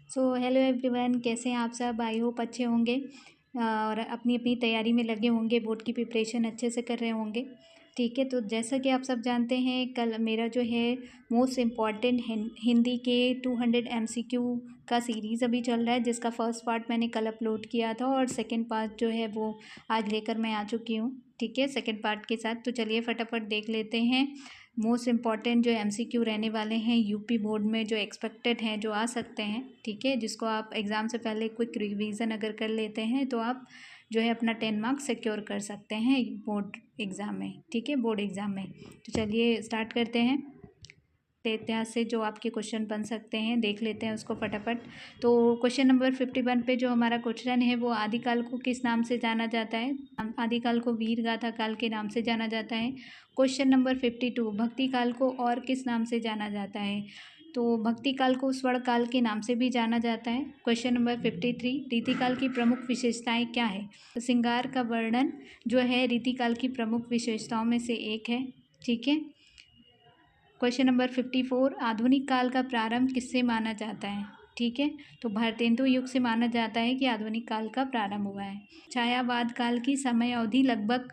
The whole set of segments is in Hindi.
हेलो एवरीवन, कैसे हैं आप सब। आई होप अच्छे होंगे और अपनी अपनी तैयारी में लगे होंगे, बोर्ड की प्रिपरेशन अच्छे से कर रहे होंगे। ठीक है, तो जैसा कि आप सब जानते हैं, कल मेरा जो है मोस्ट इम्पॉर्टेंट हिंदी के 200 MCQ का सीरीज़ अभी चल रहा है, जिसका फर्स्ट पार्ट मैंने कल अपलोड किया था और सेकंड पार्ट जो है वो आज लेकर मैं आ चुकी हूँ। ठीक है, सेकंड पार्ट के साथ। तो चलिए फटाफट देख लेते हैं मोस्ट इम्पॉर्टेंट जो MCQ रहने वाले हैं यूपी बोर्ड में, जो एक्सपेक्टेड हैं, जो आ सकते हैं। ठीक है, जिसको आप एग्ज़ाम से पहले क्विक रिवीजन अगर कर लेते हैं तो आप जो है अपना 10 मार्क्स सिक्योर कर सकते हैं बोर्ड एग्ज़ाम में। ठीक है, बोर्ड एग्ज़ाम में। तो चलिए स्टार्ट करते हैं। इतिहास से जो आपके क्वेश्चन बन सकते हैं देख लेते हैं उसको फटाफट। तो क्वेश्चन नंबर 51 पे जो हमारा क्वेश्चन है वो आदिकाल को किस नाम से जाना जाता है। आदिकाल को वीर गाथा काल के नाम से जाना जाता है। क्वेश्चन नंबर 52 भक्ति काल को और किस नाम से जाना जाता है। तो भक्ति काल को स्वर्ण काल के नाम से भी जाना जाता है। क्वेश्चन नंबर 53 रीतिकाल की प्रमुख विशेषताएं क्या है। तो श्रृंगार का वर्णन जो है रीतिकाल की प्रमुख विशेषताओं में से एक है। ठीक है। क्वेश्चन नंबर 54 आधुनिक काल का प्रारंभ किससे माना जाता है। ठीक है, तो भारतेंदु युग से माना जाता है कि आधुनिक काल का प्रारंभ हुआ है। छायावाद काल की समय अवधि लगभग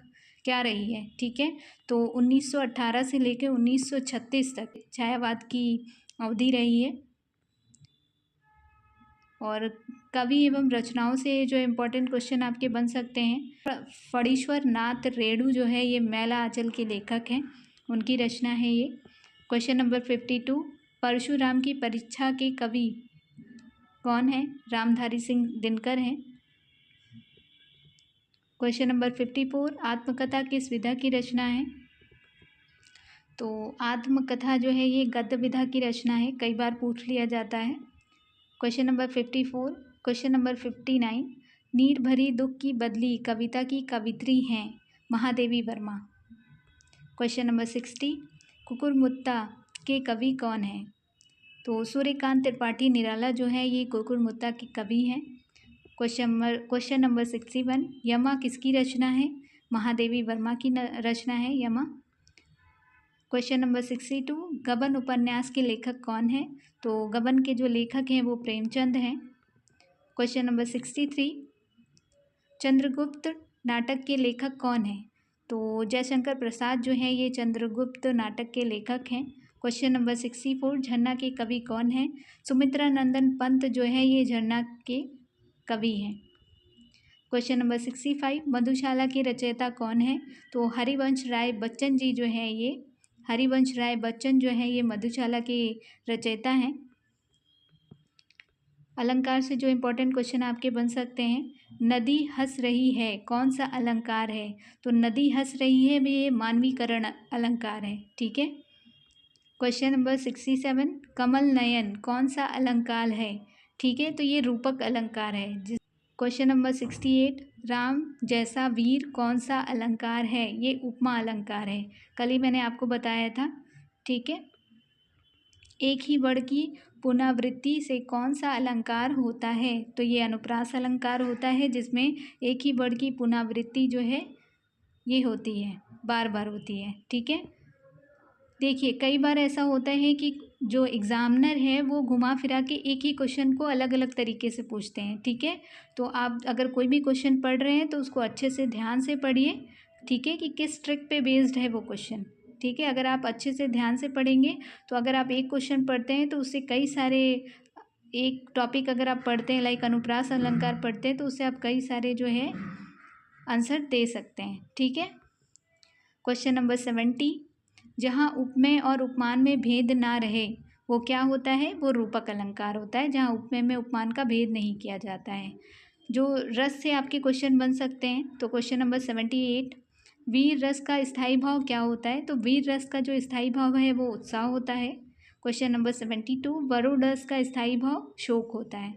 क्या रही है। ठीक है, तो 1918 से लेकर 1936 तक छायावाद की अवधि रही है। और कवि एवं रचनाओं से जो इम्पोर्टेंट क्वेश्चन आपके बन सकते हैं। फणीश्वर नाथ रेणु जो है ये मैला आंचल के लेखक हैं, उनकी रचना है ये। क्वेश्चन नंबर 52 परशुराम की परीक्षा के कवि कौन है। रामधारी सिंह दिनकर हैं। क्वेश्चन नंबर 54 आत्मकथा किस विधा की रचना है। तो आत्मकथा जो है ये गद्य विधा की रचना है, कई बार पूछ लिया जाता है। क्वेश्चन नंबर 54 क्वेश्चन नंबर 59 नीर भरी दुख की बदली कविता की कवित्री हैं महादेवी वर्मा। क्वेश्चन नंबर 60 कुकुरमुत्ता के कवि कौन हैं। तो सूर्यकांत त्रिपाठी निराला जो है ये कुकुरमुत्ता के कवि हैं। क्वेश्चन नंबर 61 यमा किसकी रचना है। महादेवी वर्मा की रचना है यमा। क्वेश्चन नंबर 62 गबन उपन्यास के लेखक कौन है। तो गबन के जो लेखक हैं वो प्रेमचंद हैं। क्वेश्चन नंबर 63 चंद्रगुप्त नाटक के लेखक कौन है। तो जयशंकर प्रसाद जो है ये चंद्रगुप्त नाटक के लेखक हैं। क्वेश्चन नंबर 64 झरना के कवि कौन है। सुमित्रा नंदन पंत जो है ये झरना के कवि हैं। क्वेश्चन नंबर 65 मधुशाला के रचयिता कौन है। तो हरिवंश राय बच्चन जी जो है ये हरिवंश राय बच्चन जो है ये मधुशाला के रचयिता हैं। अलंकार से जो इम्पोर्टेंट क्वेश्चन आपके बन सकते हैं। नदी हंस रही है कौन सा अलंकार है। तो नदी हंस रही है भी ये मानवीकरण अलंकार है। ठीक है। क्वेश्चन नंबर 67 कमल नयन कौन सा अलंकार है। ठीक है, तो ये रूपक अलंकार है। क्वेश्चन नंबर 68 राम जैसा वीर कौन सा अलंकार है। ये उपमा अलंकार है, कल ही मैंने आपको बताया था। ठीक है। एक ही वर्ण की पुनरावृत्ति से कौन सा अलंकार होता है। तो ये अनुप्रास अलंकार होता है, जिसमें एक ही वर्ण की पुनरावृत्ति जो है ये होती है, बार बार होती है। ठीक है। देखिए कई बार ऐसा होता है कि जो एग्ज़ामिनर है वो घुमा फिरा के एक ही क्वेश्चन को अलग अलग तरीके से पूछते हैं। ठीक है, तो आप अगर कोई भी क्वेश्चन पढ़ रहे हैं तो उसको अच्छे से ध्यान से पढ़िए। ठीक है, कि किस ट्रिक पे बेस्ड है वो क्वेश्चन। ठीक है, अगर आप अच्छे से ध्यान से पढ़ेंगे तो अगर आप एक क्वेश्चन पढ़ते हैं तो उससे कई सारे, एक टॉपिक अगर आप पढ़ते हैं लाइक अनुप्रास अलंकार पढ़ते हैं तो उससे आप कई सारे जो है आंसर दे सकते हैं। ठीक है। क्वेश्चन नंबर 70 जहाँ उपमेय और उपमान में भेद ना रहे वो क्या होता है। वो रूपक अलंकार होता है, जहाँ उपमेय में उपमान का भेद नहीं किया जाता है। जो रस से आपके क्वेश्चन बन सकते हैं। तो क्वेश्चन नंबर 78 वीर रस का स्थायी भाव क्या होता है। तो वीर रस का जो स्थायी भाव है वो उत्साह होता है। क्वेश्चन नंबर 72 वरुण रस का स्थायी भाव शोक होता है।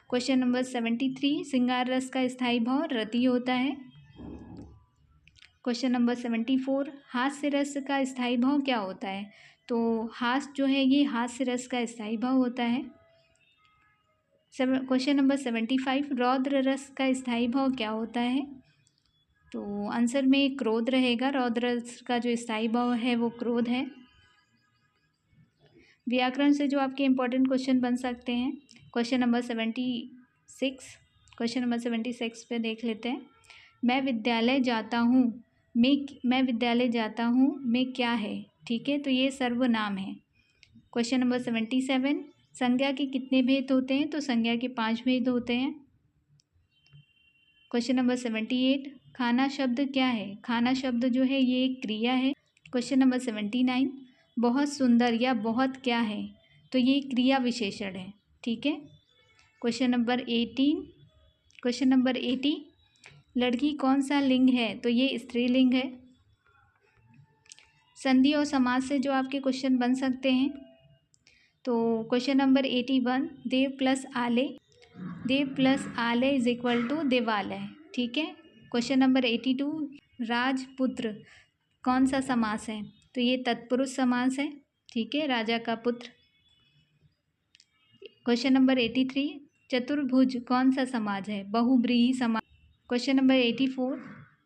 क्वेश्चन नंबर 73 श्रृंगार रस का स्थायी भाव रति होता है। क्वेश्चन नंबर 74 हास्य रस का स्थायी भाव क्या होता है। तो हास्य जो है ये हास्य रस का स्थायी भाव होता है। क्वेश्चन नंबर 75 रौद्र रस का स्थायी भाव क्या होता है। तो आंसर में क्रोध रहेगा, रौद्र रस का जो स्थायी भाव है वो क्रोध है। व्याकरण से जो आपके इम्पोर्टेंट क्वेश्चन बन सकते हैं, क्वेश्चन नंबर 76 पे देख लेते हैं। मैं विद्यालय जाता हूँ, मैं विद्यालय जाता हूँ मैं क्या है, ठीक है, तो ये सर्वनाम है। क्वेश्चन नंबर 77, संज्ञा के कितने भेद होते हैं, तो संज्ञा के 5 भेद होते हैं। क्वेश्चन नंबर 78, खाना शब्द क्या है, खाना शब्द जो है ये एक क्रिया है। क्वेश्चन नंबर 79, बहुत सुंदर या बहुत क्या है, तो ये क्रिया विशेषण है, ठीक है। क्वेश्चन नंबर 80, लड़की कौन सा लिंग है, तो ये स्त्रीलिंग है। संधि और समास से जो आपके क्वेश्चन बन सकते हैं, तो क्वेश्चन नंबर 81, देव प्लस आले इज इक्वल टू देवालय, ठीक है। क्वेश्चन नंबर 82, राजपुत्र कौन सा समास है, तो ये तत्पुरुष समास है, ठीक है, राजा का पुत्र। क्वेश्चन नंबर 83, चतुर्भुज कौन सा समाज है, बहुब्रीहि समास। क्वेश्चन नंबर 84,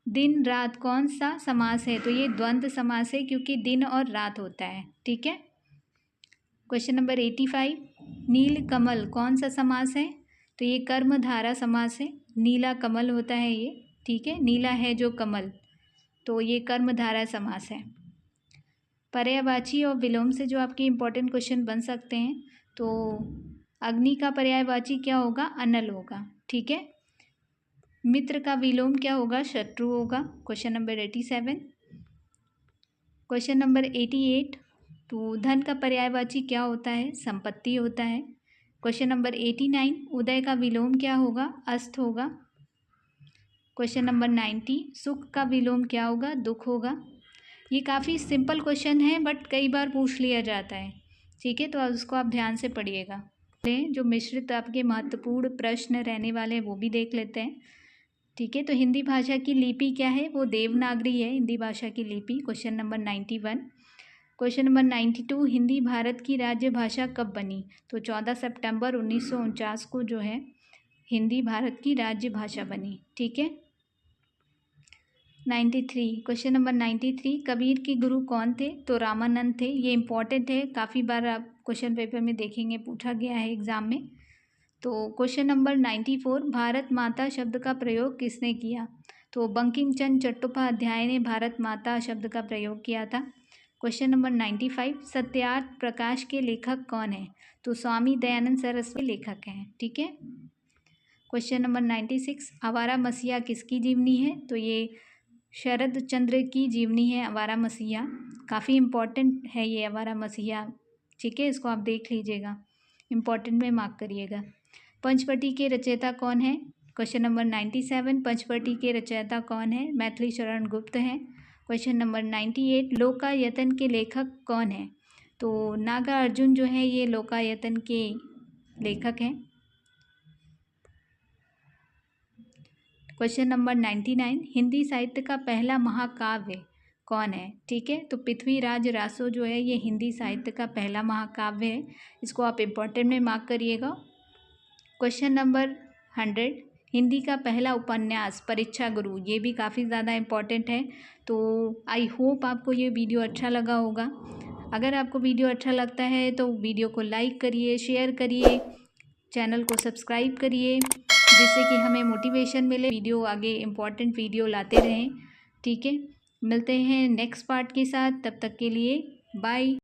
दिन रात कौन सा समास है, तो ये द्वंद्व समास है क्योंकि दिन और रात होता है, ठीक है। क्वेश्चन नंबर 85, नील कमल कौन सा समास है, तो ये कर्मधारा समास है, नीला कमल होता है ये, ठीक है, नीला है जो कमल, तो ये कर्मधारा समास है। पर्यायवाची और विलोम से जो आपके इम्पोर्टेंट क्वेश्चन बन सकते हैं, तो अग्नि का पर्यायवाची क्या होगा, अनल होगा, ठीक है। मित्र का विलोम क्या होगा, शत्रु होगा। Question number 87। क्वेश्चन नंबर 88, तो धन का पर्यायवाची क्या होता है, संपत्ति होता है। क्वेश्चन नंबर 89, उदय का विलोम क्या होगा, अस्त होगा। क्वेश्चन नंबर 90, सुख का विलोम क्या होगा, दुख होगा। ये काफ़ी सिंपल क्वेश्चन है बट कई बार पूछ लिया जाता है, ठीक है, तो उसको आप ध्यान से पढ़िएगा। जो मिश्रित आपके महत्वपूर्ण प्रश्न रहने वाले हैं वो भी देख लेते हैं, ठीक है। तो हिंदी भाषा की लिपि क्या है, वो देवनागरी है हिंदी भाषा की लिपि। Question number 91। Question number 92, Hindi Bharat की राज्य भाषा कब बनी, तो 14 सितंबर 1949 को जो है हिंदी भारत की राज्य भाषा बनी, ठीक है। 93, क्वेश्चन नंबर 93, कबीर के गुरु कौन थे, तो रामानंद थे। ये इंपॉर्टेंट है, काफ़ी बार आप क्वेश्चन पेपर में देखेंगे, पूछा गया है एग्जाम में। तो क्वेश्चन नंबर 94, भारत माता शब्द का प्रयोग किसने किया, तो बंकिम चंद्र चट्टोपाध्याय ने भारत माता शब्द का प्रयोग किया था। क्वेश्चन नंबर 95, सत्यार्थ प्रकाश के लेखक कौन है, तो स्वामी दयानंद सरस्वती लेखक हैं, ठीक है। क्वेश्चन नंबर 96, आवारा मसीहा किसकी जीवनी है, तो ये शरद चंद्र की जीवनी है आवारा मसीहा। काफ़ी इम्पॉर्टेंट है ये आवारा मसीहा, ठीक है, इसको आप देख लीजिएगा, इम्पॉर्टेंट में मार्क करिएगा। पंचवटी के रचयिता कौन है, क्वेश्चन नंबर 97, पंचवटी के रचयिता कौन है, मैथिली शरण गुप्त हैं। क्वेश्चन नंबर 98, लोकायतन के लेखक कौन है, तो नागार्जुन जो है ये लोकायतन के लेखक हैं। क्वेश्चन नंबर 99, हिंदी साहित्य का पहला महाकाव्य कौन है, ठीक है, तो पृथ्वीराज रासो जो है ये हिंदी साहित्य का पहला महाकाव्य है, इसको आप इम्पोर्टेंट में मार्क करिएगा। क्वेश्चन नंबर 100, हिंदी का पहला उपन्यास परीक्षा गुरु, ये भी काफ़ी ज़्यादा इम्पॉर्टेंट है। तो आई होप आपको ये वीडियो अच्छा लगा होगा। अगर आपको वीडियो अच्छा लगता है तो वीडियो को लाइक करिए, शेयर करिए, चैनल को सब्सक्राइब करिए, जिससे कि हमें मोटिवेशन मिले, वीडियो आगे इम्पॉर्टेंट वीडियो लाते रहें, ठीक है। मिलते हैं नेक्स्ट पार्ट के साथ, तब तक के लिए बाय।